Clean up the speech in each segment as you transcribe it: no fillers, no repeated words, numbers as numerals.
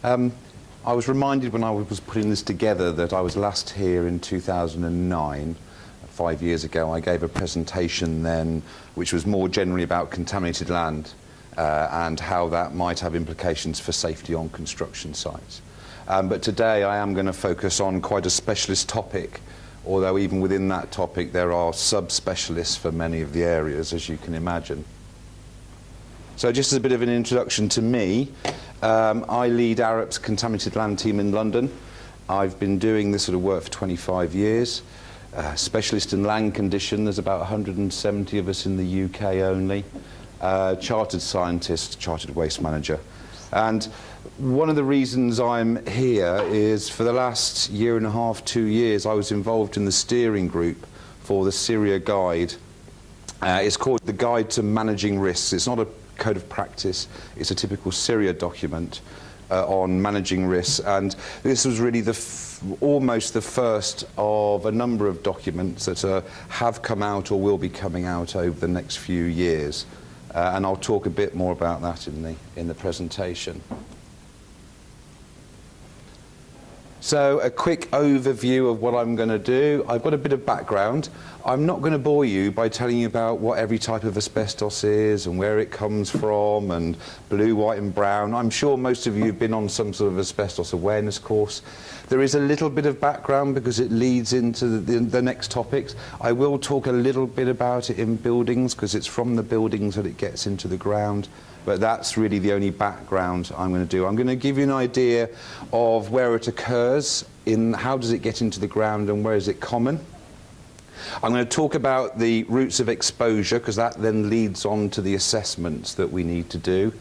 I was reminded when I was putting this together that I was last here in 2009, 5 years ago. I gave a presentation then which was more generally about contaminated land and how that might have implications for safety on construction sites. But today I am going to focus on quite a specialist topic, although even within that topic there are sub-specialists for many of the areas, as you can imagine. So just as a bit of an introduction to me, I lead Arup's contaminated land team in London. I've been doing this sort of work for 25 years. Specialist in land condition, there's about 170 of us in the UK only. Chartered scientist, chartered waste manager. And one of the reasons I'm here is for the last year and a half, 2 years, I was involved in the steering group for the Syria Guide. It's called the Guide to Managing Risks. It's not a code of practice, it's a typical Syria document on managing risks, and this was really almost the first of a number of documents that have come out or will be coming out over the next few years, and I'll talk a bit more about that in the presentation. So a quick overview of what I'm going to do. I've got a bit of background. I'm not going to bore you by telling you about what every type of asbestos is and where it comes from and blue, white and brown. I'm sure most of you have been on some sort of asbestos awareness course. There is a little bit of background because it leads into the next topics. I will talk a little bit about it in buildings because it's from the buildings that it gets into the ground. But that's really the only background I'm going to do. I'm going to give you an idea of where it occurs, how does it get into the ground and where is it common. I'm going to talk about the routes of exposure because that then leads on to the assessments that we need to do.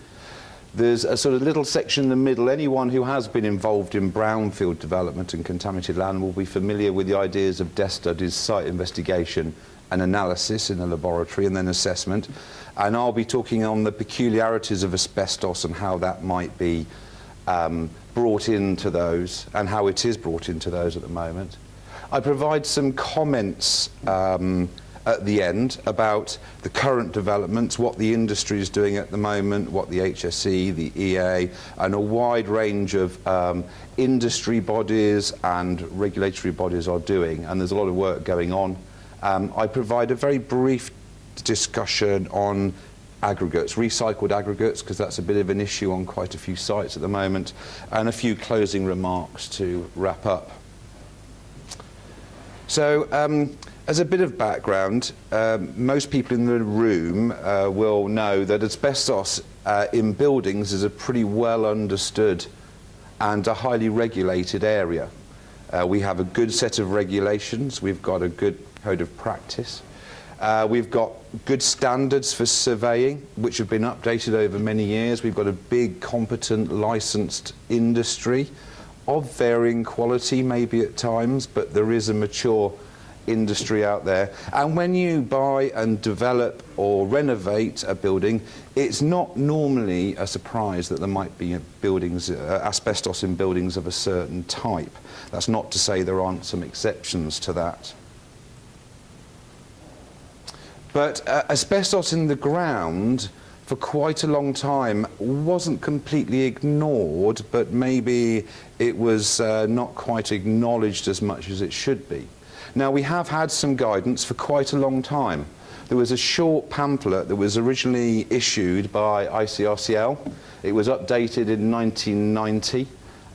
There's a sort of little section in the middle. Anyone who has been involved in brownfield development and contaminated land will be familiar with the ideas of desk studies, site investigation and analysis in a laboratory and then assessment. And I'll be talking on the peculiarities of asbestos and how that might be brought into those and how it is brought into those at the moment. I provide some comments at the end about the current developments, what the industry is doing at the moment, what the HSE, the EA, and a wide range of industry bodies and regulatory bodies are doing, and there's a lot of work going on. I provide a very brief discussion on aggregates, recycled aggregates, because that's a bit of an issue on quite a few sites at the moment, and a few closing remarks to wrap up. So, as a bit of background, most people in the room will know that asbestos in buildings is a pretty well understood and a highly regulated area. We have a good set of regulations, we've got a good code of practice. We've got good standards for surveying, which have been updated over many years. We've got a big, competent, licensed industry of varying quality, maybe at times, but there is a mature industry out there. And when you buy and develop or renovate a building, it's not normally a surprise that there might be buildings, asbestos in buildings of a certain type. That's not to say there aren't some exceptions to that. But asbestos in the ground for quite a long time wasn't completely ignored, but maybe it was not quite acknowledged as much as it should be. Now, we have had some guidance for quite a long time. There was a short pamphlet that was originally issued by ICRCL. It was updated in 1990.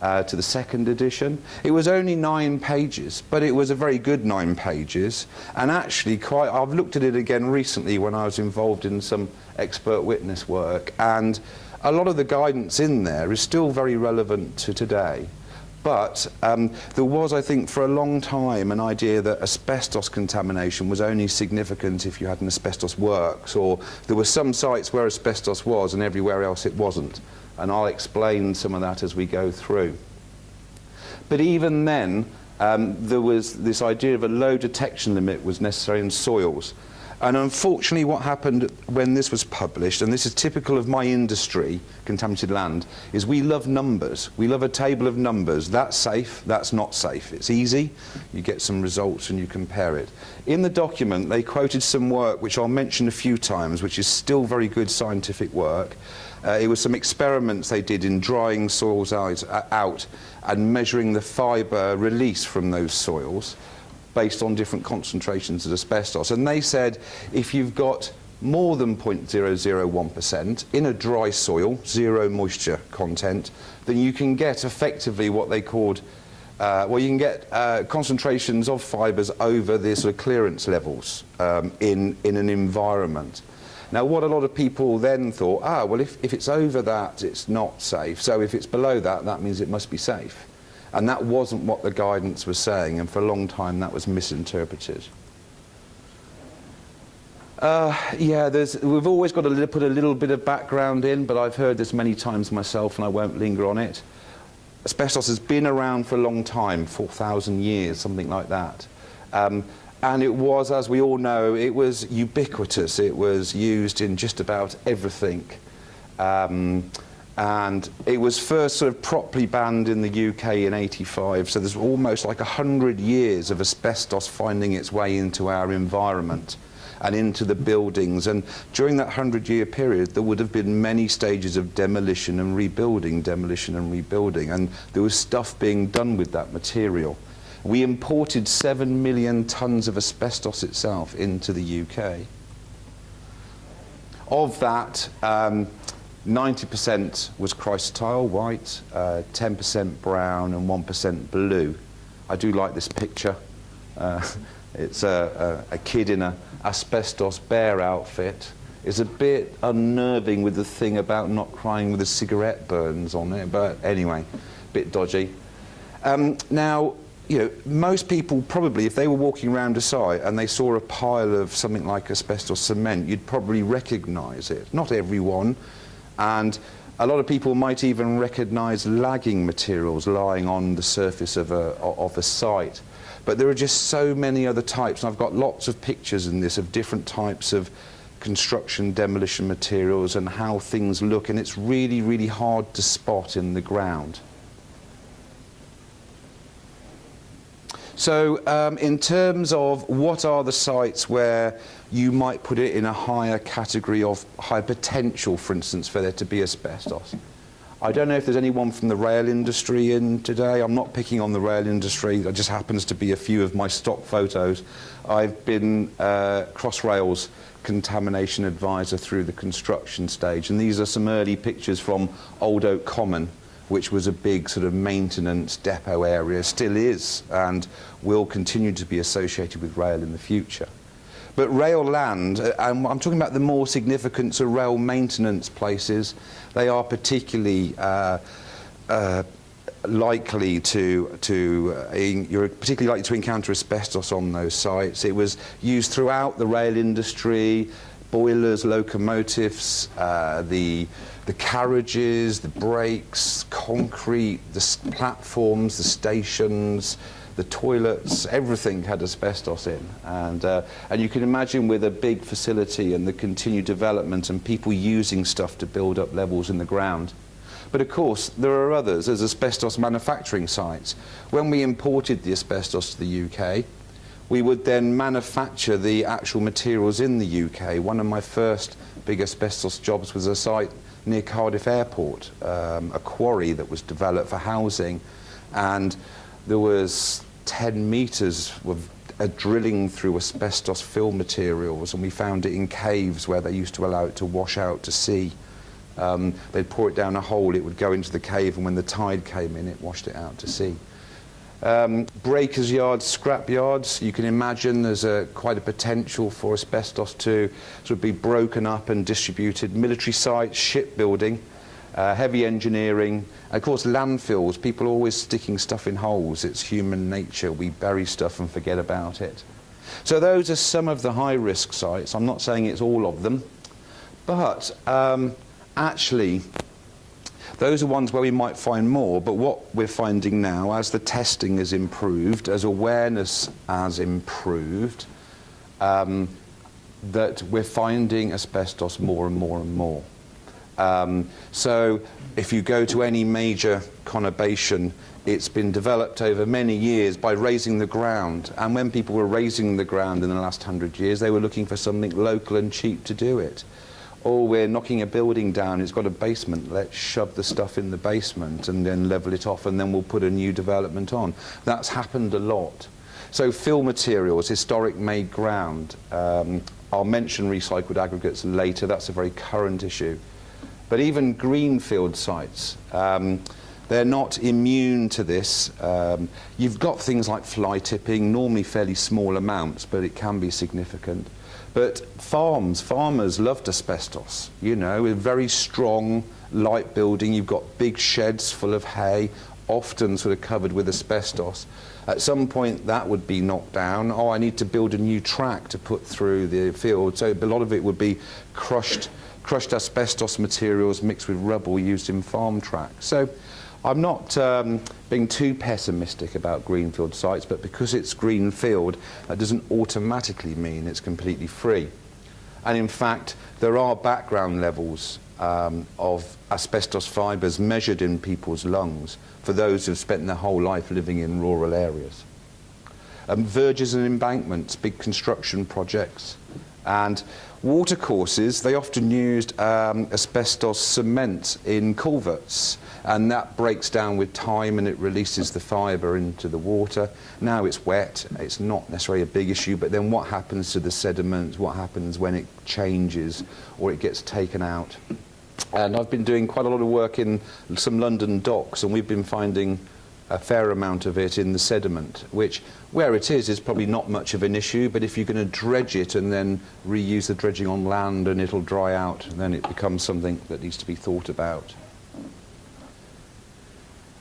To the second edition. It was only 9 pages, but it was a very good 9 pages, and actually I've looked at it again recently when I was involved in some expert witness work, and a lot of the guidance in there is still very relevant to today. But there was, I think, for a long time an idea that asbestos contamination was only significant if you had an asbestos works, or there were some sites where asbestos was and everywhere else it wasn't. And I'll explain some of that as we go through. But even then, there was this idea of a low detection limit was necessary in soils. And unfortunately what happened when this was published, and this is typical of my industry, contaminated land, is we love numbers. We love a table of numbers. That's safe, that's not safe. It's easy, you get some results and you compare it. In the document they quoted some work which I'll mention a few times, which is still very good scientific work, It was some experiments they did in drying soils out and measuring the fibre release from those soils based on different concentrations of asbestos. And they said if you've got more than 0.001% in a dry soil, zero moisture content, then you can get effectively what they called, well, you can get concentrations of fibres over the sort of clearance levels in an environment. Now, what a lot of people then thought, well, if it's over that, it's not safe. So if it's below that, that means it must be safe. And that wasn't what the guidance was saying, and for a long time that was misinterpreted. Yeah, we've always got to put a little bit of background in, but I've heard this many times myself and I won't linger on it. Asbestos has been around for a long time, 4,000 years, something like that. And it was, as we all know, it was ubiquitous. It was used in just about everything. And it was first sort of properly banned in the UK in '85, so there's almost like 100 years of asbestos finding its way into our environment and into the buildings. And during that 100-year period, there would have been many stages of demolition and rebuilding, and there was stuff being done with that material. We imported 7 million tonnes of asbestos itself into the UK. Of that, 90% was chrysotile, white, 10% brown and 1% blue. I do like this picture. It's a kid in an asbestos bear outfit. It's a bit unnerving with the thing about not crying with the cigarette burns on it, but anyway, a bit dodgy. Now, you know, most people probably, if they were walking around a site and they saw a pile of something like asbestos cement, you'd probably recognise it. Not everyone, and a lot of people might even recognise lagging materials lying on the surface of a site. But there are just so many other types, and I've got lots of pictures in this of different types of construction demolition materials and how things look, and it's really, really hard to spot in the ground. So in terms of what are the sites where you might put it in a higher category of high potential, for instance, for there to be asbestos. I don't know if there's anyone from the rail industry in today. I'm not picking on the rail industry. That just happens to be a few of my stock photos. I've been Crossrail's contamination advisor through the construction stage, and these are some early pictures from Old Oak Common, which was a big sort of maintenance depot area, still is, and will continue to be associated with rail in the future. But rail land, and I'm talking about the more significant sort of rail maintenance places, they are particularly likely you're particularly likely to encounter asbestos on those sites. It was used throughout the rail industry, boilers, locomotives, the carriages, the brakes, concrete, the platforms, the stations, the toilets, everything had asbestos in. And you can imagine with a big facility and the continued development and people using stuff to build up levels in the ground. But of course, there are others. There's asbestos manufacturing sites. When we imported the asbestos to the UK, we would then manufacture the actual materials in the UK. One of my first big asbestos jobs was a site near Cardiff Airport, a quarry that was developed for housing, and there was 10 metres of drilling through asbestos fill materials, and we found it in caves where they used to allow it to wash out to sea. They'd pour it down a hole, it would go into the cave, and when the tide came in, it washed it out to sea. Breakers yards, scrap yards, you can imagine there's quite a potential for asbestos to sort of be broken up and distributed. Military sites, shipbuilding, heavy engineering, and of course landfills. People are always sticking stuff in holes. It's human nature. We bury stuff and forget about it. So those are some of the high-risk sites. I'm not saying it's all of them, but actually those are ones where we might find more. But what we're finding now, as the testing has improved, as awareness has improved, that we're finding asbestos more and more and more. So if you go to any major conurbation, it's been developed over many years by raising the ground. And when people were raising the ground in the last 100 years, they were looking for something local and cheap to do it. oh, we're knocking a building down, it's got a basement, let's shove the stuff in the basement and then level it off and then we'll put a new development on. That's happened a lot. So fill materials, historic made ground. I'll mention recycled aggregates later, that's a very current issue. But even greenfield sites, they're not immune to this. You've got things like fly tipping, normally fairly small amounts, but it can be significant. But farmers loved asbestos, you know, with very strong light building. You've got big sheds full of hay, often sort of covered with asbestos. At some point that would be knocked down. Oh, I need to build a new track to put through the field. So a lot of it would be crushed asbestos materials mixed with rubble used in farm tracks. So I'm not being too pessimistic about greenfield sites, but because it's greenfield, that doesn't automatically mean it's completely free. And in fact, there are background levels of asbestos fibres measured in people's lungs for those who've spent their whole life living in rural areas. Verges and embankments, big construction projects, and watercourses, they often used asbestos cement in culverts, and that breaks down with time and it releases the fibre into the water. Now it's wet, it's not necessarily a big issue, but then what happens to the sediment, what happens when it changes or it gets taken out? And I've been doing quite a lot of work in some London docks, and we've been finding a fair amount of it in the sediment, which, where it is probably not much of an issue, but if you're going to dredge it and then reuse the dredging on land and it'll dry out, then it becomes something that needs to be thought about.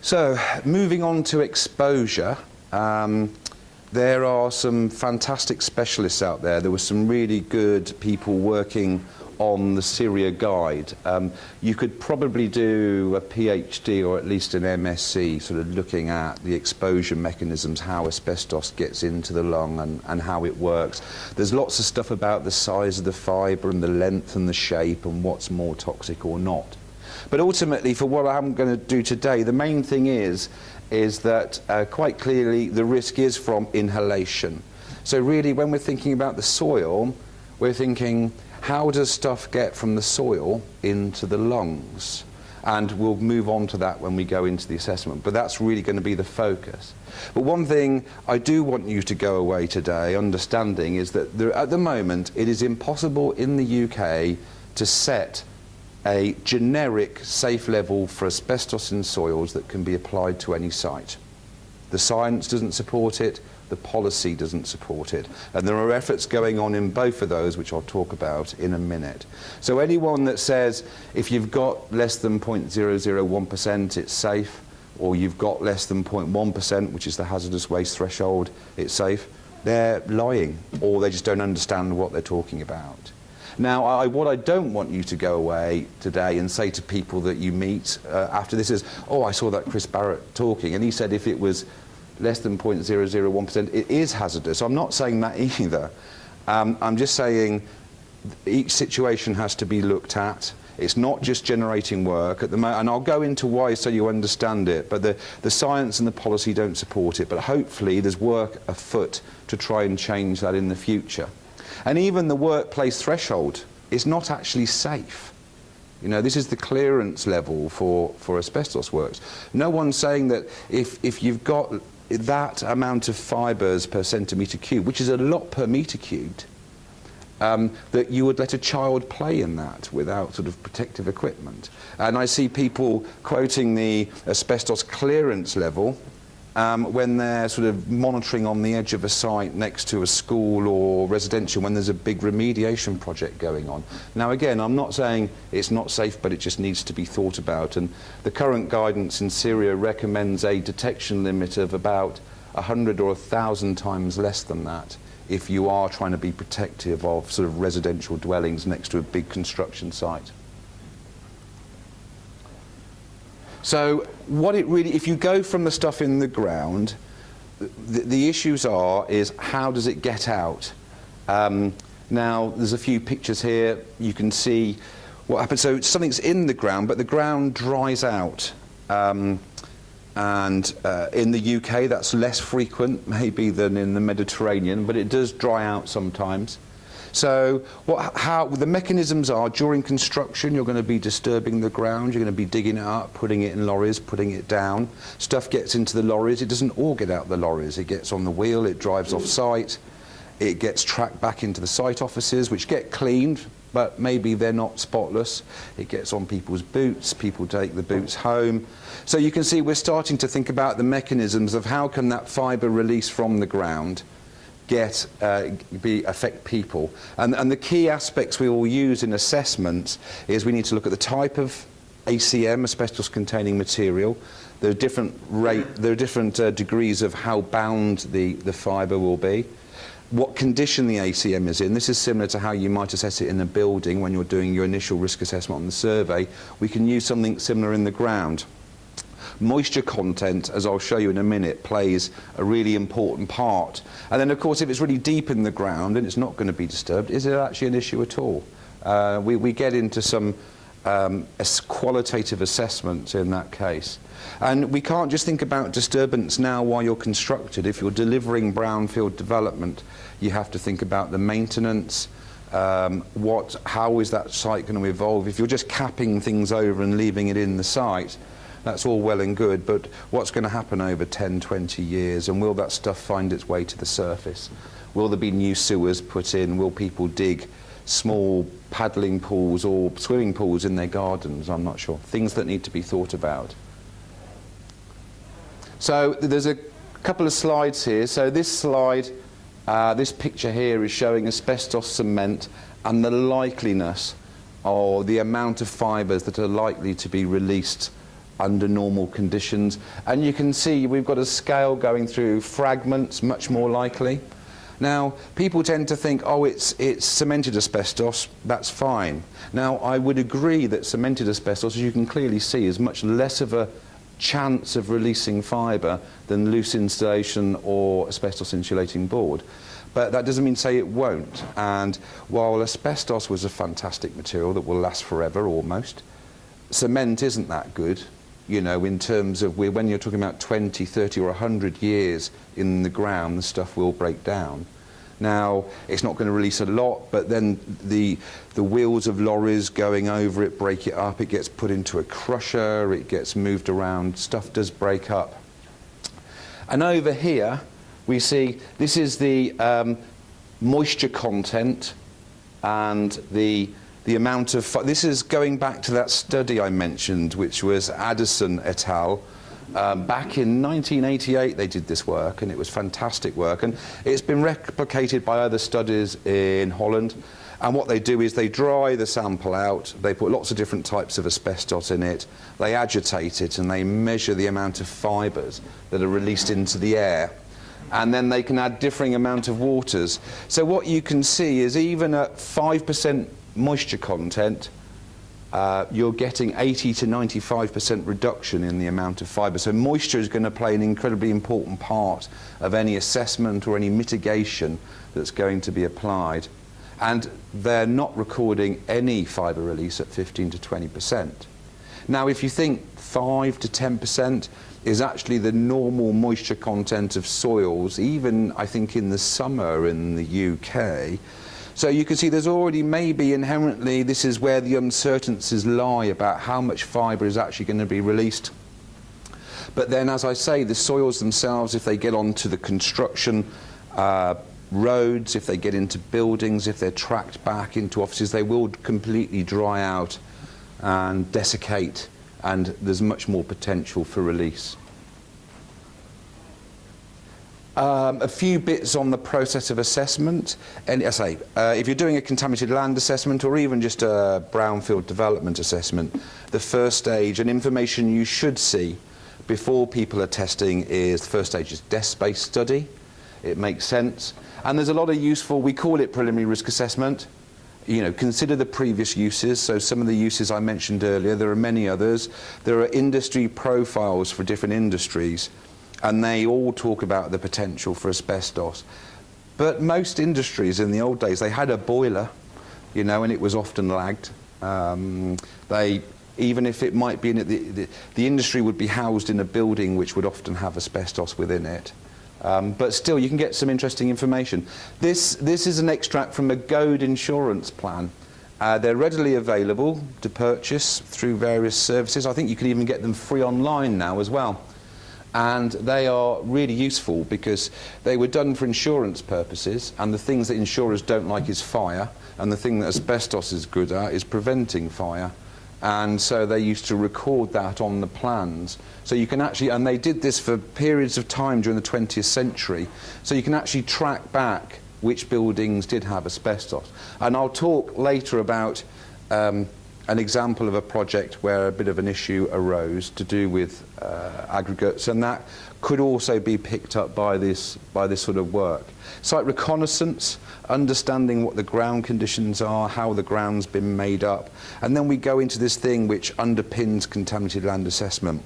So, moving on to exposure, there are some fantastic specialists out there. There were some really good people working on the Syria guide. You could probably do a PhD or at least an MSc sort of looking at the exposure mechanisms, how asbestos gets into the lung and how it works. There's lots of stuff about the size of the fibre and the length and the shape and what's more toxic or not. But ultimately, for what I'm going to do today, the main thing is that quite clearly the risk is from inhalation. So really, when we're thinking about the soil, we're thinking, how does stuff get from the soil into the lungs? And we'll move on to that when we go into the assessment, but that's really going to be the focus. But one thing I do want you to go away today understanding is that at the moment it is impossible in the UK to set a generic safe level for asbestos in soils that can be applied to any site. The science doesn't support it, the policy doesn't support it, and there are efforts going on in both of those which I'll talk about in a minute. So anyone that says if you've got less than 0.001% it's safe, or you've got less than 0.1%, which is the hazardous waste threshold, it's safe, they're lying, or they just don't understand what they're talking about. Now, what I don't want you to go away today and say to people that you meet after this is, oh, I saw that Chris Barrett talking, and he said if it was less than 0.001%, it is hazardous. I'm not saying that either. I'm just saying each situation has to be looked at. It's not just generating work at the moment, and I'll go into why so you understand it, but the science and the policy don't support it, but hopefully there's work afoot to try and change that in the future. And even the workplace threshold is not actually safe. You know, this is the clearance level for asbestos works. No one's saying that if you've got that amount of fibres per centimetre cubed, which is a lot per metre cubed, that you would let a child play in that without sort of protective equipment. And I see people quoting the asbestos clearance level when they're sort of monitoring on the edge of a site next to a school or residential when there's a big remediation project going on. Now again, I'm not saying it's not safe, but it just needs to be thought about, and the current guidance in Syria recommends a detection limit of about 100 or 1,000 times less than that if you are trying to be protective of sort of residential dwellings next to a big construction site. So what it really, if you go from the stuff in the ground, the issues is how does it get out? Now there's a few pictures here, you can see what happens. So something's in the ground, but the ground dries out. And in the UK that's less frequent maybe than in the Mediterranean, but it does dry out sometimes. So how the mechanisms are, during construction you're going to be disturbing the ground, you're going to be digging it up, putting it in lorries, putting it down. Stuff gets into the lorries, it doesn't all get out the lorries, it gets on the wheel, it drives off site, it gets tracked back into the site offices, which get cleaned, but maybe they're not spotless. It gets on people's boots, people take the boots home. So you can see we're starting to think about the mechanisms of how can that fibre release from the ground affect people. And the key aspects we all use in assessments is we need to look at the type of ACM, asbestos containing material. There are different degrees of how bound the fibre will be. What condition the ACM is in. This is similar to how you might assess it in a building when you're doing your initial risk assessment on the survey. We can use something similar in the ground. Moisture content, as I'll show you in a minute, plays a really important part. And then, of course, if it's really deep in the ground and it's not going to be disturbed, is it actually an issue at all? We get into some qualitative assessments in that case. And we can't just think about disturbance now while you're constructed. If you're delivering brownfield development, you have to think about the maintenance. How is that site going to evolve? If you're just capping things over and leaving it in the site, that's all well and good, but what's going to happen over 10, 20 years, and will that stuff find its way to the surface? Will there be new sewers put in? Will people dig small paddling pools or swimming pools in their gardens? I'm not sure. Things that need to be thought about. So there's a couple of slides here. So this slide, this picture here is showing asbestos cement and the likeliness or the amount of fibres that are likely to be released under normal conditions. And you can see we've got a scale going through fragments, much more likely. Now, people tend to think, oh, it's cemented asbestos, that's fine. Now, I would agree that cemented asbestos, as you can clearly see, is much less of a chance of releasing fibre than loose insulation or asbestos insulating board. But that doesn't mean to say it won't. And while asbestos was a fantastic material that will last forever, almost, cement isn't that good. You know, in terms of when you're talking about 20, 30 or 100 years in the ground, the stuff will break down. Now, it's not going to release a lot, but then the wheels of lorries going over it break it up, it gets put into a crusher, it gets moved around, stuff does break up. And over here, we see this is the moisture content and the amount of, this is going back to that study I mentioned, which was Addison et al. Back in 1988 they did this work, and it was fantastic work, and it's been replicated by other studies in Holland. And what they do is they dry the sample out, they put lots of different types of asbestos in it, they agitate it, and they measure the amount of fibres that are released into the air. And then they can add differing amount of waters. So what you can see is even at 5% moisture content, you're getting 80 to 95% reduction in the amount of fibre. So moisture is going to play an incredibly important part of any assessment or any mitigation that's going to be applied. And they're not recording any fibre release at 15 to 20%. Now, if you think 5 to 10% is actually the normal moisture content of soils, even I think in the summer in the UK, so you can see there's already maybe inherently, this is where the uncertainties lie about how much fibre is actually going to be released. But then, as I say, the soils themselves, if they get onto the construction roads, if they get into buildings, if they're tracked back into offices, they will completely dry out and desiccate, and there's much more potential for release. A few bits on the process of assessment. And as I say, if you're doing a contaminated land assessment or even just a brownfield development assessment, the first stage and information you should see before people are testing is the first stage is desk space study. It makes sense. And there's a lot of useful, we call it preliminary risk assessment. You know, consider the previous uses. So some of the uses I mentioned earlier, there are many others. There are industry profiles for different industries, and they all talk about the potential for asbestos. But most industries in the old days, they had a boiler, you know, and it was often lagged. Even if it might be in it, the industry would be housed in a building which would often have asbestos within it. But still, you can get some interesting information. This is an extract from a Goad insurance plan. They're readily available to purchase through various services. I think you can even get them free online now as well. And they are really useful because they were done for insurance purposes, and the things that insurers don't like is fire, and the thing that asbestos is good at is preventing fire. And so they used to record that on the plans. So you can actually, and they did this for periods of time during the 20th century, so you can actually track back which buildings did have asbestos. And I'll talk later about an example of a project where a bit of an issue arose to do with aggregates, and that could also be picked up by this sort of work. Site reconnaissance, understanding what the ground conditions are, how the ground's been made up, and then we go into this thing which underpins contaminated land assessment.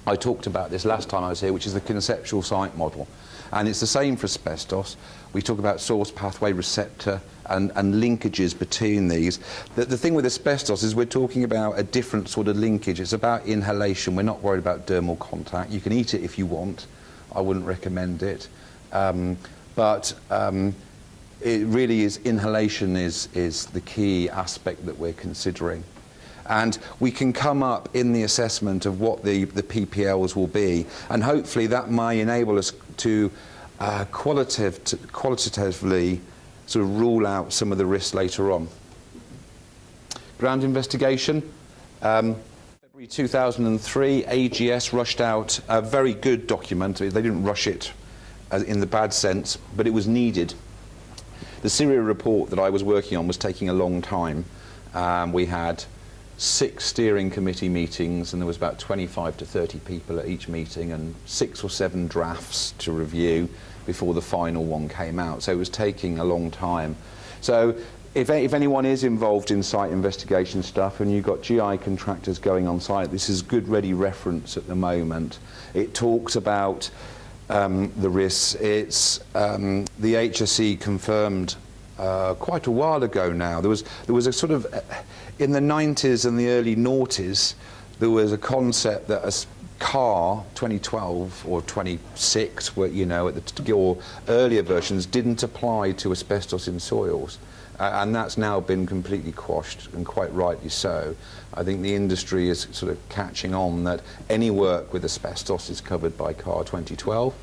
I talked about this last time I was here, which is the conceptual site model, and it's the same for asbestos. We talk about source, pathway, receptor, and linkages between these. The thing with asbestos is we're talking about a different sort of linkage. It's about inhalation. We're not worried about dermal contact. You can eat it if you want. I wouldn't recommend it. But it really is, inhalation is the key aspect that we're considering. And we can come up in the assessment of what the PPLs will be, and hopefully that may enable us to qualitatively sort of rule out some of the risks later on. Ground investigation. February 2003, AGS rushed out a very good document. They didn't rush it in the bad sense, but it was needed. The Syria report that I was working on was taking a long time. We had 6 steering committee meetings, and there was about 25 to 30 people at each meeting, and 6 or 7 drafts to review before the final one came out. So it was taking a long time. So if anyone is involved in site investigation stuff and you've got GI contractors going on site, this is good ready reference at the moment. It talks about the risks. It's the HSE confirmed quite a while ago now. There was a sort of, in the 90s and the early noughties, there was a concept that a car 2012 or 26, where, you know, at the or earlier versions didn't apply to asbestos in soils, and that's now been completely quashed, and quite rightly so. I think the industry is sort of catching on that any work with asbestos is covered by CAR 2012.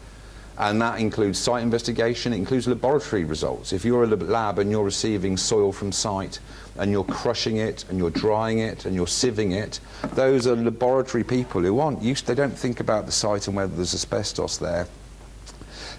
And that includes site investigation, it includes laboratory results. If you're a lab and you're receiving soil from site and you're crushing it and you're drying it and you're sieving it, those are laboratory people who aren't used, they don't think about the site and whether there's asbestos there.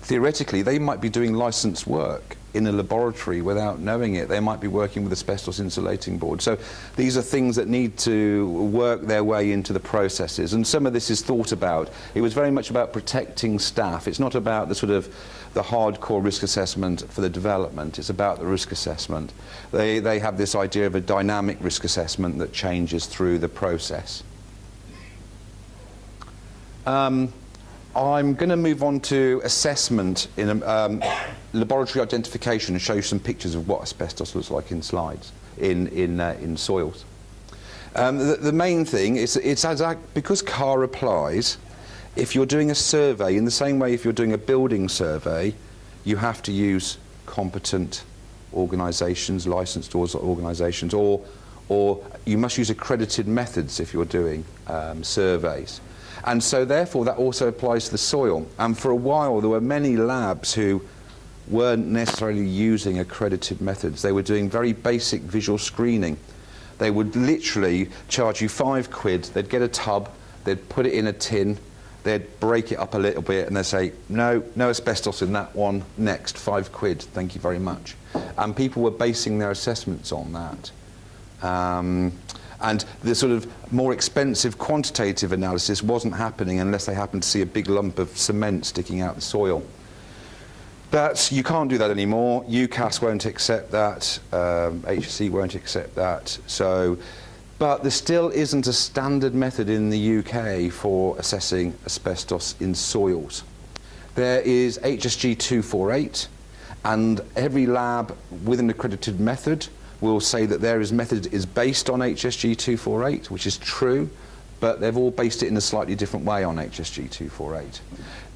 Theoretically, they might be doing licensed work in a laboratory without knowing it. They might be working with asbestos insulating board. So these are things that need to work their way into the processes, and some of this is thought about. It was very much about protecting staff. It's not about the sort of the hardcore risk assessment for the development. It's about the risk assessment. They have this idea of a dynamic risk assessment that changes through the process. I'm going to move on to assessment in laboratory identification and show you some pictures of what asbestos looks like in slides, in soils. The main thing is because CAR applies, if you're doing a survey, in the same way if you're doing a building survey, you have to use competent organisations, licensed organisations, or you must use accredited methods if you're doing surveys. And so therefore that also applies to the soil. And for a while there were many labs who weren't necessarily using accredited methods. They were doing very basic visual screening. They would literally charge you £5. They'd get a tub, they'd put it in a tin, they'd break it up a little bit, and they'd say, no asbestos in that one, next, £5, thank you very much. And people were basing their assessments on that. And the sort of more expensive quantitative analysis wasn't happening unless they happened to see a big lump of cement sticking out the soil. But you can't do that anymore. UCAS won't accept that. HSE won't accept that. But there still isn't a standard method in the UK for assessing asbestos in soils. There is HSG 248, and every lab with an accredited method will say that their method is based on HSG 248, which is true, but they've all based it in a slightly different way on HSG 248.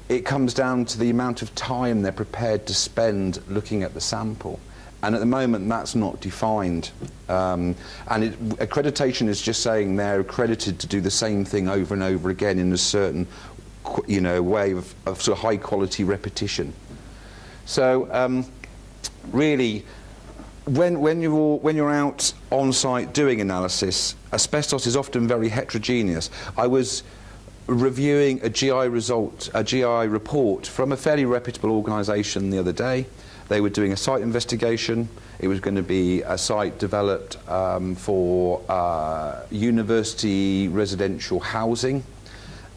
it comes down to the amount of time they're prepared to spend looking at the sample. And at the moment, that's not defined. Accreditation is just saying they're accredited to do the same thing over and over again in a certain, way of sort of high quality repetition. So really, when you're out on site doing analysis, asbestos is often very heterogeneous. I was reviewing a GI report from a fairly reputable organisation the other day. They were doing a site investigation. It was going to be a site developed for university residential housing,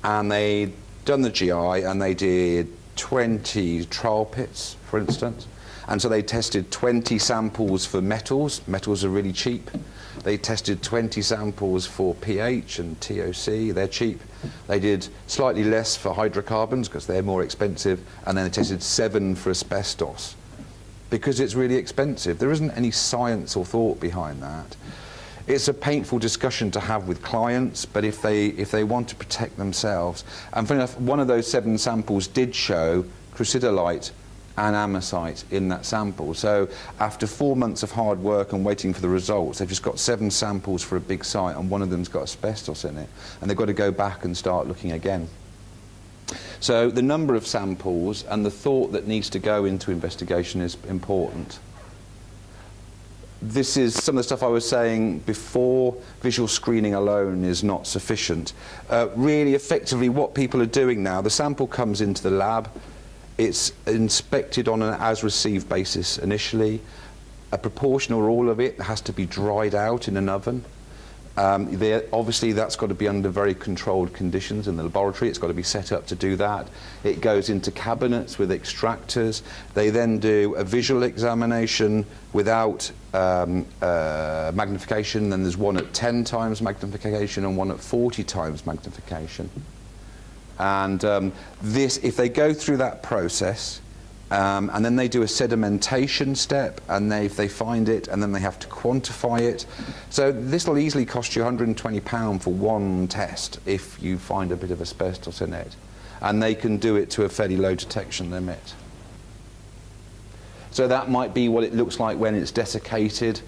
and they'd done the GI and they did 20 trial pits, for instance. And so they tested 20 samples for metals. Metals are really cheap. They tested 20 samples for pH and TOC. They're cheap. They did slightly less for hydrocarbons because they're more expensive. And then they tested 7 for asbestos because it's really expensive. There isn't any science or thought behind that. It's a painful discussion to have with clients, but if they want to protect themselves. And funny enough, one of those 7 samples did show crucidolite and amosite in that sample. So after 4 months of hard work and waiting for the results, they've just got 7 samples for a big site, and one of them's got asbestos in it, and they've got to go back and start looking again. So the number of samples and the thought that needs to go into investigation is important. This is some of the stuff I was saying before. Visual screening alone is not sufficient. Really effectively what people are doing now, the sample comes into the lab, it's inspected on an as-received basis initially. A proportion or all of it has to be dried out in an oven. Obviously that's got to be under very controlled conditions in the laboratory. It's got to be set up to do that. It goes into cabinets with extractors. They then do a visual examination without magnification. Then there's one at 10 times magnification and one at 40 times magnification. And if they go through that process, and then they do a sedimentation step, and if they find it, and then they have to quantify it. So this will easily cost you £120 for one test if you find a bit of asbestos in it. And they can do it to a fairly low detection limit. So that might be what it looks like when it's desiccated.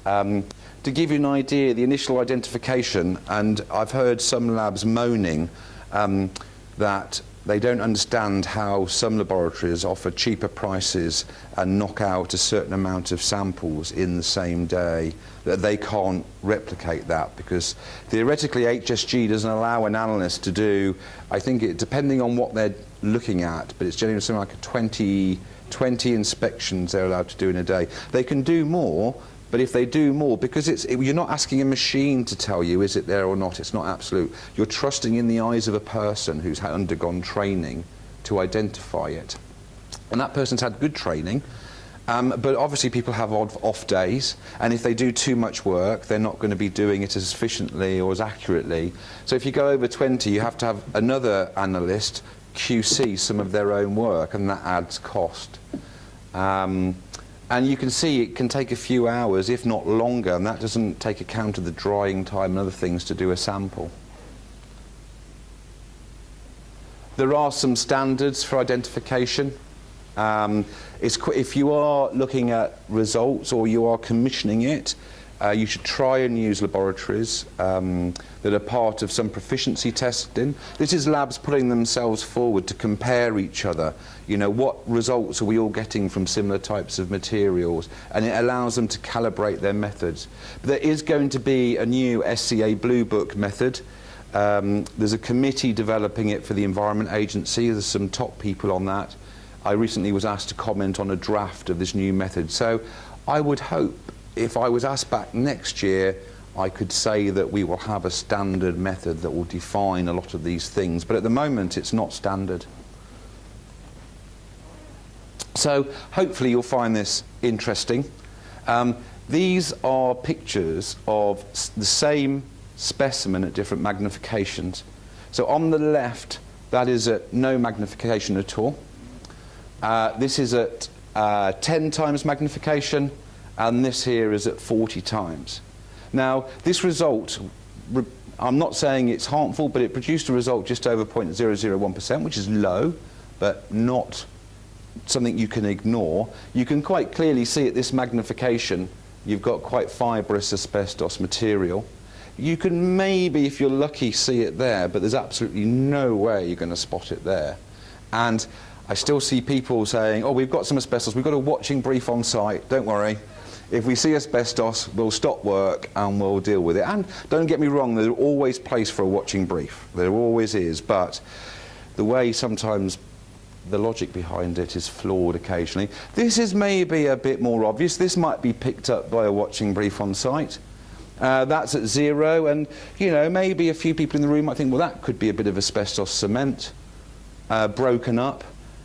To give you an idea, the initial identification, and I've heard some labs moaning that they don't understand how some laboratories offer cheaper prices and knock out a certain amount of samples in the same day, that they can't replicate that because theoretically HSG doesn't allow an analyst to do, I think depending on what they're looking at, but it's generally something like 20 inspections they're allowed to do in a day. They can do more, but if they do more, because you're not asking a machine to tell you is it there or not, it's not absolute. You're trusting in the eyes of a person who's undergone training to identify it. And that person's had good training, but obviously people have off days, and if they do too much work, they're not going to be doing it as efficiently or as accurately. So if you go over 20, you have to have another analyst QC some of their own work, and that adds cost. And you can see it can take a few hours, if not longer, and that doesn't take account of the drying time and other things to do a sample. There are some standards for identification. If you are looking at results or you are commissioning it, you should try and use laboratories that are part of some proficiency testing. This is labs putting themselves forward to compare each other. You know, what results are we all getting from similar types of materials? And it allows them to calibrate their methods. But there is going to be a new SCA Blue Book method. There's a committee developing it for the Environment Agency. There's some top people on that. I recently was asked to comment on a draft of this new method. So I would hope if I was asked back next year, I could say that we will have a standard method that will define a lot of these things. But at the moment, it's not standard. So hopefully you'll find this interesting. These are pictures of the same specimen at different magnifications. So on the left, that is at no magnification at all. This is at 10 times magnification, and this here is at 40 times. Now, this result, I'm not saying it's harmful, but it produced a result just over 0.001%, which is low, but not something you can ignore. You can quite clearly see at this magnification, you've got quite fibrous asbestos material. You can maybe, if you're lucky, see it there, but there's absolutely no way you're going to spot it there. And I still see people saying, oh, we've got some asbestos, we've got a watching brief on site, don't worry. If we see asbestos, we'll stop work and we'll deal with it. And don't get me wrong, there's always place for a watching brief. There always is, but the way sometimes the logic behind it is flawed occasionally. This is maybe a bit more obvious. This might be picked up by a watching brief on site. That's at 0, and you know, maybe a few people in the room might think, well, that could be a bit of asbestos cement broken up.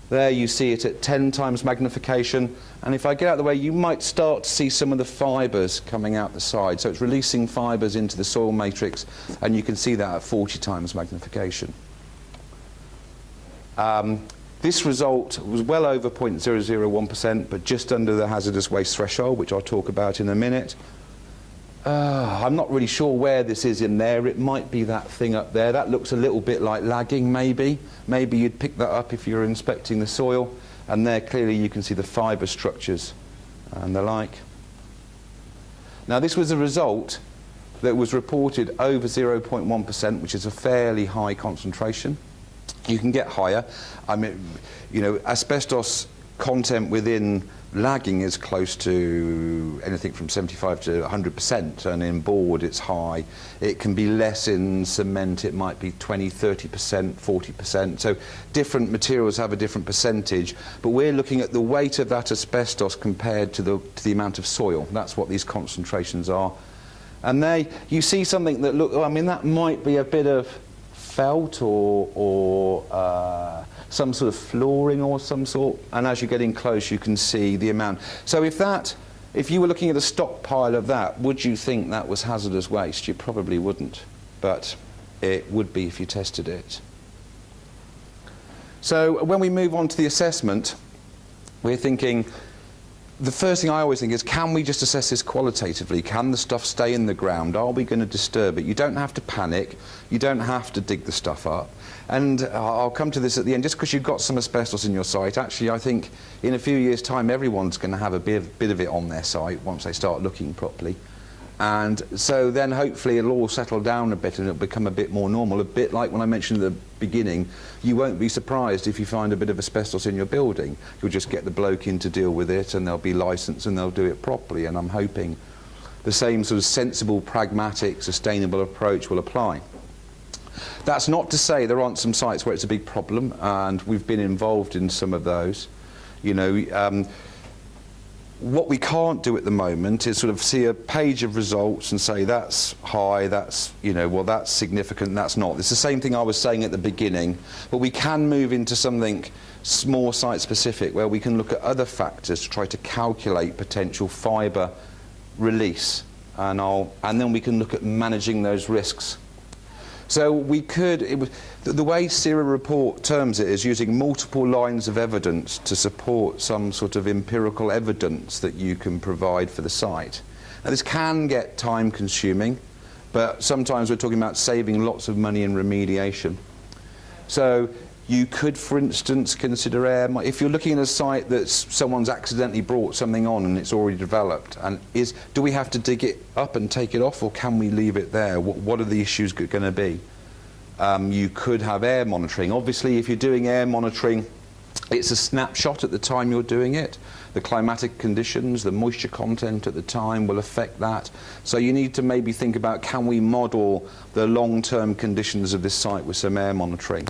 There you see it at 10 times magnification, and if I get out of the way, you might start to see some of the fibres coming out the side. So it's releasing fibres into the soil matrix, and you can see that at 40 times magnification. This result was well over 0.001%, but just under the hazardous waste threshold, which I'll talk about in a minute. I'm not really sure where this is in there. It might be that thing up there. That looks a little bit like lagging, maybe. Maybe you'd pick that up if you're inspecting the soil. And there clearly you can see the fibre structures and the like. Now this was a result that was reported over 0.1%, which is a fairly high concentration. You can get higher. I mean, you know, asbestos content within lagging is close to anything from 75 to 100%, and in board it's high. It can be less in cement, it might be 20, 30%, 40%. So different materials have a different percentage, but we're looking at the weight of that asbestos compared to the amount of soil. That's what these concentrations are. And there you see something that look, I mean, that might be a bit of felt or some sort of flooring or some sort, and as you're getting close you can see the amount. So if you were looking at a stockpile of that, would you think that was hazardous waste? You probably wouldn't, but it would be if you tested it. So when we move on to the assessment, we're thinking, the first thing I always think is, can we just assess this qualitatively? Can the stuff stay in the ground? Are we going to disturb it? You don't have to panic. You don't have to dig the stuff up. And I'll come to this at the end. Just because you've got some asbestos in your site, actually I think in a few years' time everyone's going to have a bit of it on their site once they start looking properly. And so then hopefully it'll all settle down a bit and it'll become a bit more normal. A bit like when I mentioned at the beginning, you won't be surprised if you find a bit of asbestos in your building. You'll just get the bloke in to deal with it, and they'll be licensed and they'll do it properly. And I'm hoping the same sort of sensible, pragmatic, sustainable approach will apply. That's not to say there aren't some sites where it's a big problem, and we've been involved in some of those. You know, what we can't do at the moment is sort of see a page of results and say that's high, that's, you know, well, that's significant, that's not. It's the same thing I was saying at the beginning, but we can move into something more site specific where we can look at other factors to try to calculate potential fibre release, and then we can look at managing those risks. So we could, the way CIRA report terms it is using multiple lines of evidence to support some sort of empirical evidence that you can provide for the site. Now this can get time consuming, but sometimes we're talking about saving lots of money in remediation. So you could, for instance, consider if you're looking at a site that someone's accidentally brought something on and it's already developed, and do we have to dig it up and take it off, or can we leave it there? What are the issues going to be? You could have air monitoring. Obviously, if you're doing air monitoring, it's a snapshot at the time you're doing it. The climatic conditions, the moisture content at the time will affect that. So you need to maybe think about, can we model the long-term conditions of this site with some air monitoring?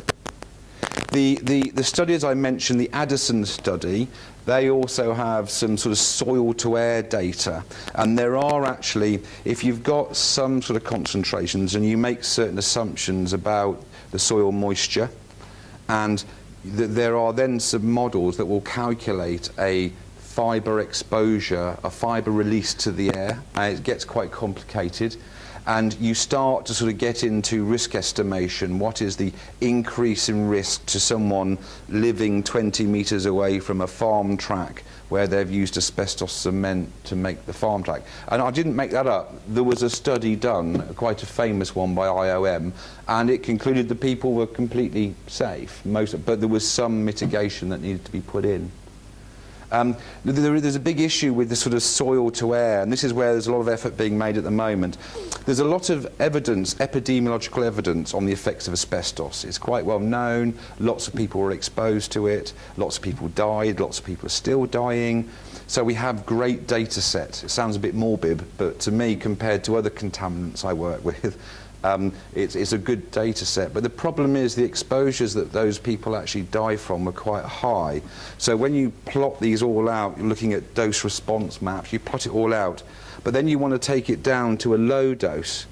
The studies I mentioned, the Addison study, they also have some sort of soil to air data, and there are actually, if you've got some sort of concentrations and you make certain assumptions about the soil moisture, and there are then some models that will calculate a fibre exposure, a fibre release to the air, and it gets quite complicated. and you start to sort of get into risk estimation. What is the increase in risk to someone living 20 metres away from a farm track where they've used asbestos cement to make the farm track? And I didn't make that up. There was a study done, quite a famous one by IOM, and it concluded the people were completely safe, but there was some mitigation that needed to be put in. There's a big issue with the sort of soil to air, and this is where there's a lot of effort being made at the moment. There's a lot of evidence, epidemiological evidence, on the effects of asbestos. It's quite well known. Lots of people were exposed to it. Lots of people died. Lots of people are still dying. So we have great data sets. It sounds a bit morbid, but to me, compared to other contaminants I work with, it's a good data set. But the problem is the exposures that those people actually die from are quite high. So when you plot these all out, you're looking at dose response maps, you plot it all out, but then you want to take it down to a low dose,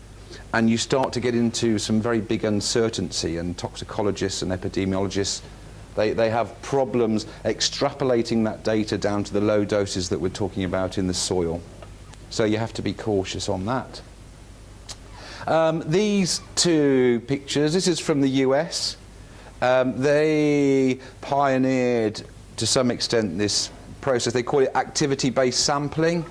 and you start to get into some very big uncertainty, and toxicologists and epidemiologists, they have problems extrapolating that data down to the low doses that we're talking about in the soil. So you have to be cautious on that. These two pictures, this is from the US. They pioneered, to some extent, this process. They call it activity-based sampling.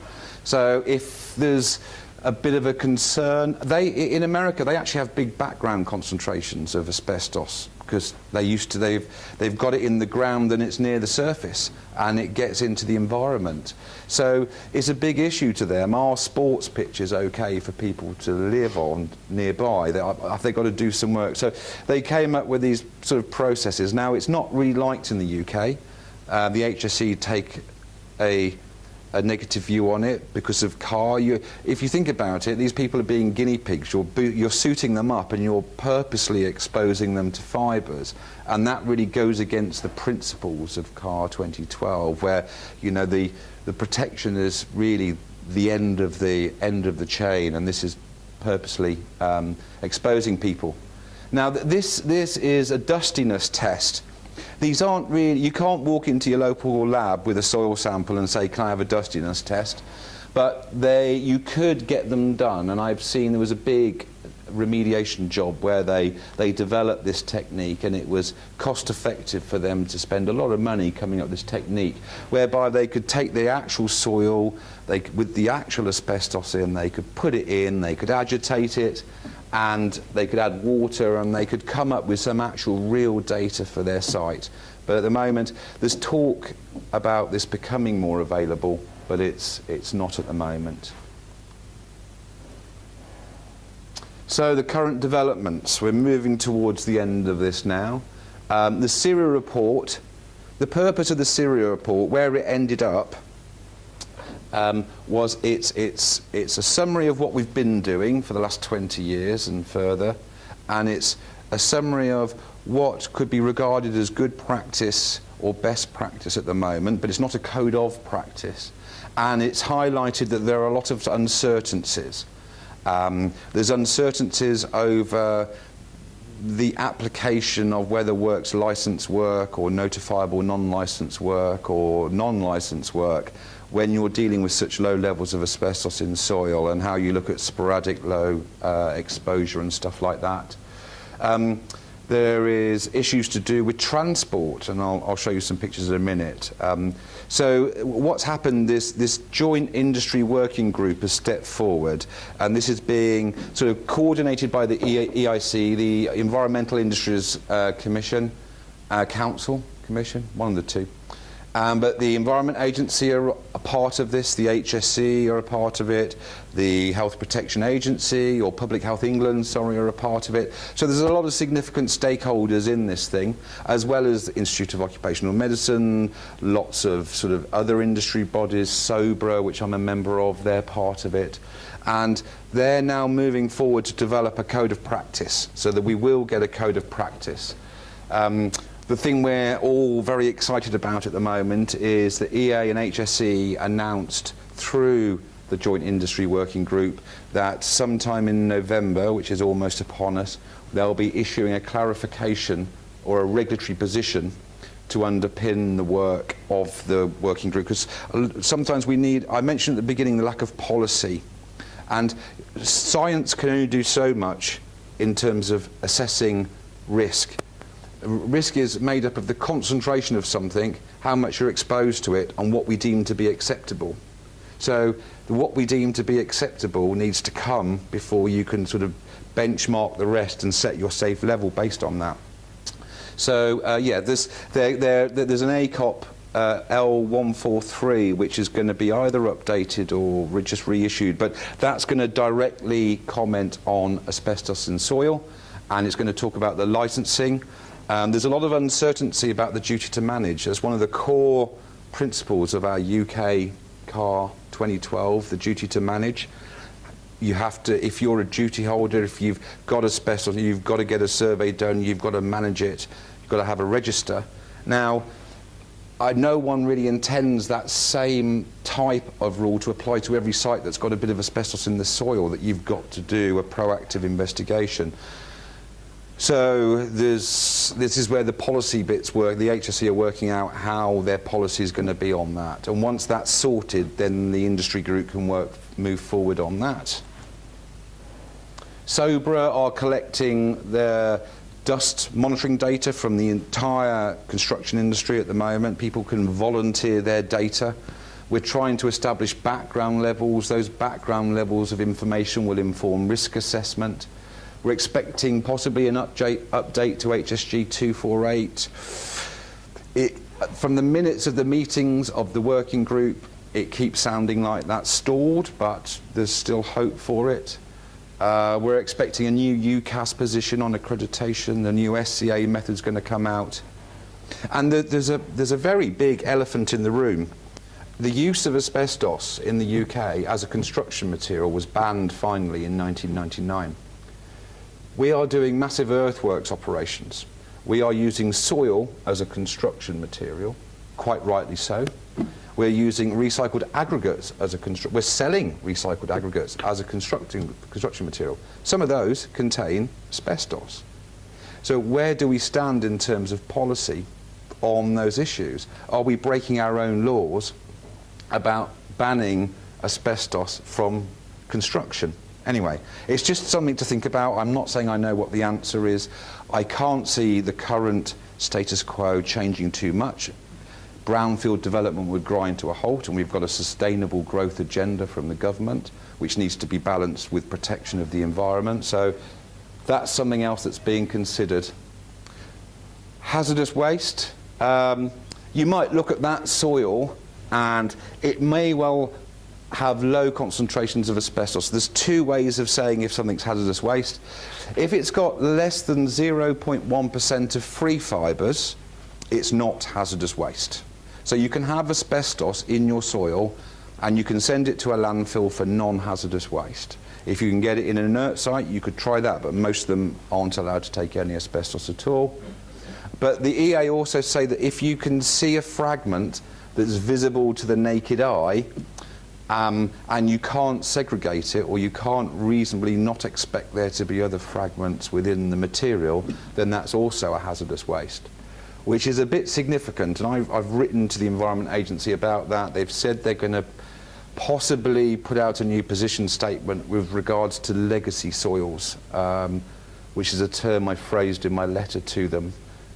So if there's a bit of a concern, in America, they actually have big background concentrations of asbestos, because they've got it in the ground and it's near the surface and it gets into the environment. So it's a big issue to them. Are sports pitches okay for people to live on nearby? They've got to do some work. So they came up with these sort of processes. Now, it's not really liked in the UK. The HSE take a negative view on it because of if you think about it, these people are being guinea pigs. You're suiting them up and you're purposely exposing them to fibres, and that really goes against the principles of CAR 2012, where the protection is really the end of the chain, and this is purposely exposing people. Now this is a dustiness test. These aren't really, you can't walk into your local lab with a soil sample and say, can I have a dustiness test? But you could get them done, and I've seen there was a big remediation job where they developed this technique, and it was cost effective for them to spend a lot of money coming up with this technique, whereby they could take the actual soil, with the actual asbestos in, they could put it in, they could agitate it, and they could add water, and they could come up with some actual real data for their site. But at the moment, there's talk about this becoming more available, but it's not at the moment. So the current developments, we're moving towards the end of this now. The Syria report, the purpose of the Syria report, where it ended up, was it's a summary of what we've been doing for the last 20 years and further, and it's a summary of what could be regarded as good practice or best practice at the moment, but it's not a code of practice. And it's highlighted that there are a lot of uncertainties. There's uncertainties over the application of whether work's licensed work or notifiable non-licensed work or non-licensed work when you're dealing with such low levels of asbestos in soil, and how you look at sporadic low exposure and stuff like that. There is issues to do with transport, and I'll show you some pictures in a minute. So what's happened, this joint industry working group has stepped forward, and this is being sort of coordinated by the EIC, the Environmental Industries Commission, Council, Commission, one of the two. But the Environment Agency are a part of this, the HSE are a part of it, the Health Protection Agency, or Public Health England, sorry, are a part of it. So there's a lot of significant stakeholders in this thing, as well as the Institute of Occupational Medicine, lots of sort of other industry bodies, SOBRA, which I'm a member of, they're part of it. And they're now moving forward to develop a code of practice, so that we will get a code of practice. The thing we're all very excited about at the moment is that EA and HSE announced through the Joint Industry Working Group that sometime in November, which is almost upon us, they'll be issuing a clarification or a regulatory position to underpin the work of the working group. Because sometimes we need, I mentioned at the beginning, the lack of policy. And science can only do so much in terms of assessing risk. Risk is made up of the concentration of something, how much you're exposed to it, and what we deem to be acceptable. So what we deem to be acceptable needs to come before you can sort of benchmark the rest and set your safe level based on that. So yeah, there's an ACOP L143 which is going to be either updated or just reissued, but that's going to directly comment on asbestos in soil, and it's going to talk about the licensing. There's a lot of uncertainty about the duty to manage. That's one of the core principles of our UK CAR 2012, the duty to manage. You have to, if you're a duty holder, if you've got asbestos, you've got to get a survey done, you've got to manage it, you've got to have a register. Now, no one really intends that same type of rule to apply to every site that's got a bit of asbestos in the soil, that you've got to do a proactive investigation. So this is where the policy bits work. The HSE are working out how their policy is going to be on that. And once that's sorted, then the industry group can move forward on that. SOBRA are collecting their dust monitoring data from the entire construction industry at the moment. People can volunteer their data. We're trying to establish background levels. Those background levels of information will inform risk assessment. We're expecting possibly an update to HSG 248. From the minutes of the meetings of the working group, it keeps sounding like that's stalled, but there's still hope for it. We're expecting a new UCAS position on accreditation. The new SCA method's going to come out. And there's a very big elephant in the room. The use of asbestos in the UK as a construction material was banned finally in 1999. We are doing massive earthworks operations. We are using soil as a construction material, quite rightly so. We're using recycled aggregates as we're selling recycled aggregates as a construction material. Some of those contain asbestos. So where do we stand in terms of policy on those issues? Are we breaking our own laws about banning asbestos from construction? Anyway, it's just something to think about. I'm not saying I know what the answer is. I can't see the current status quo changing too much. Brownfield development would grind to a halt, and we've got a sustainable growth agenda from the government, which needs to be balanced with protection of the environment. So that's something else that's being considered. Hazardous waste. You might look at that soil, and it may well have low concentrations of asbestos. There's two ways of saying if something's hazardous waste. If it's got less than 0.1% of free fibres, it's not hazardous waste. So you can have asbestos in your soil and you can send it to a landfill for non-hazardous waste. If you can get it in an inert site, you could try that, but most of them aren't allowed to take any asbestos at all. But the EA also say that if you can see a fragment that's visible to the naked eye, and you can't segregate it, or you can't reasonably not expect there to be other fragments within the material, then that's also a hazardous waste, which is a bit significant. And I've written to the Environment Agency about that. They've said they're going to possibly put out a new position statement with regards to legacy soils, which is a term I phrased in my letter to them,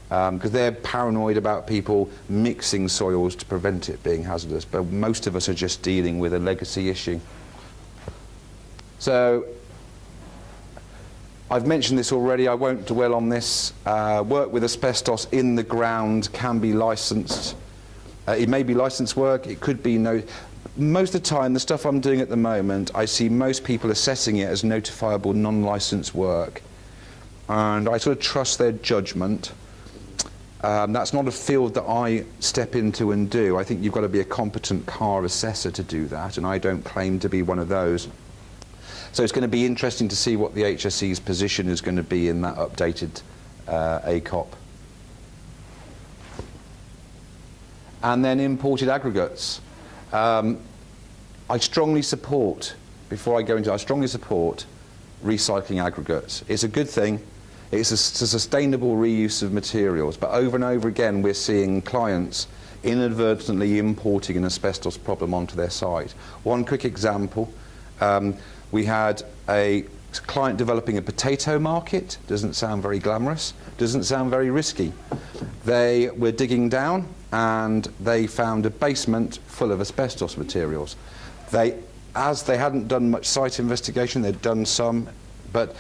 because they're paranoid about people mixing soils to prevent it being hazardous, but most of us are just dealing with a legacy issue. So I've mentioned this already, I won't dwell on this. Work with asbestos in the ground can be licensed. It may be licensed work, it could be no. Most of the time, the stuff I'm doing at the moment, I see most people assessing it as notifiable non-licensed work, and I sort of trust their judgment. That's not a field that I step into and do. I think you've got to be a competent CAR assessor to do that, and I don't claim to be one of those. So it's going to be interesting to see what the HSE's position is going to be in that updated ACOP. And then imported aggregates. I strongly support, before I go into it, I strongly support recycling aggregates. It's a good thing. It's a sustainable reuse of materials, but over and over again we're seeing clients inadvertently importing an asbestos problem onto their site. One quick example, We had a client developing a potato market. Doesn't sound very glamorous, doesn't sound very risky. They were digging down and they found a basement full of asbestos materials. As they hadn't done much site investigation, they'd done some, but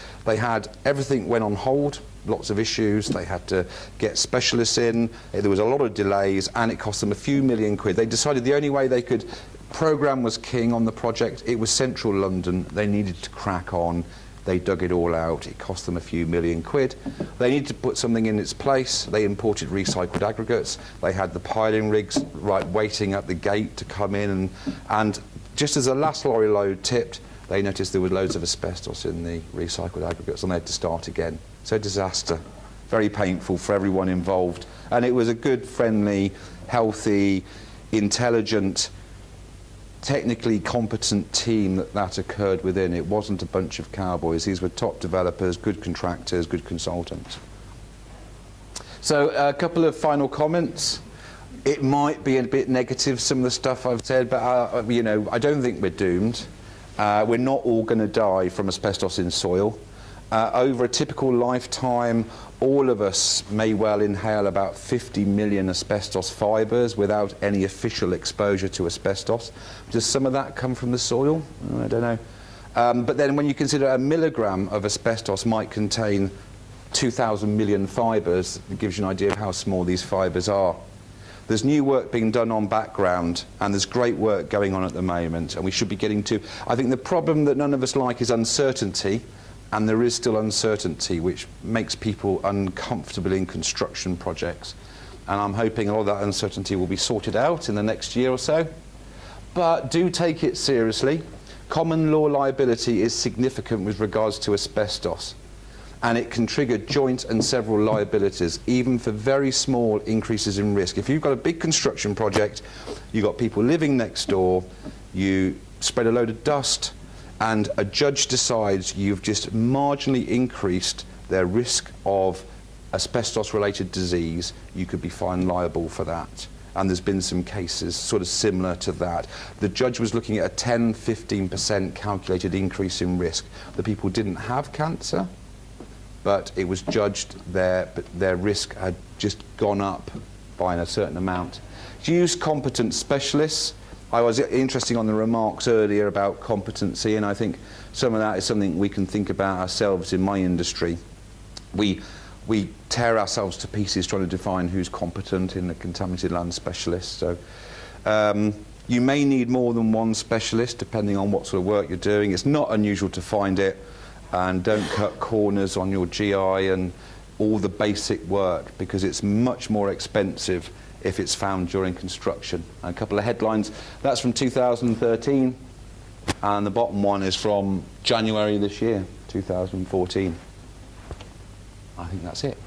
everything went on hold, lots of issues. They had to get specialists in. There was a lot of delays, and it cost them a few million quid. They decided the only way they could, programme was king on the project. It was central London. They needed to crack on. They dug it all out. It cost them a few million quid. They needed to put something in its place. They imported recycled aggregates. They had the piling rigs waiting at the gate to come in, and just as the last lorry load tipped, they noticed there was loads of asbestos in the recycled aggregates, and they had to start again. So disaster, very painful for everyone involved. And it was a good, friendly, healthy, intelligent, technically competent team that occurred within. It wasn't a bunch of cowboys. These were top developers, good contractors, good consultants. So a couple of final comments. It might be a bit negative, some of the stuff I've said, but you know, I don't think we're doomed. We're not all going to die from asbestos in soil. Over a typical lifetime, all of us may well inhale about 50 million asbestos fibres without any official exposure to asbestos. Does some of that come from the soil? I don't know. But then when you consider a milligram of asbestos might contain 2,000 million fibres, it gives you an idea of how small these fibres are. There's new work being done on background, and there's great work going on at the moment, and we should be getting to... I think the problem that none of us like is uncertainty, and there is still uncertainty, which makes people uncomfortable in construction projects. And I'm hoping a lot of that uncertainty will be sorted out in the next year or so. But do take it seriously. Common law liability is significant with regards to asbestos, and it can trigger joint and several liabilities, even for very small increases in risk. If you've got a big construction project, you've got people living next door, you spread a load of dust, and a judge decides you've just marginally increased their risk of asbestos-related disease, you could be found liable for that. And there's been some cases sort of similar to that. The judge was looking at a 10–15% calculated increase in risk. The people didn't have cancer, but it was judged their risk had just gone up by a certain amount. Use competent specialists. I was interested on the remarks earlier about competency, and I think some of that is something we can think about ourselves in my industry. We tear ourselves to pieces trying to define who's competent in the contaminated land specialist. So you may need more than one specialist depending on what sort of work you're doing. It's not unusual to find it. And don't cut corners on your GI and all the basic work, because it's much more expensive if it's found during construction. And a couple of headlines. That's from 2013, and the bottom one is from January this year, 2014. I think that's it.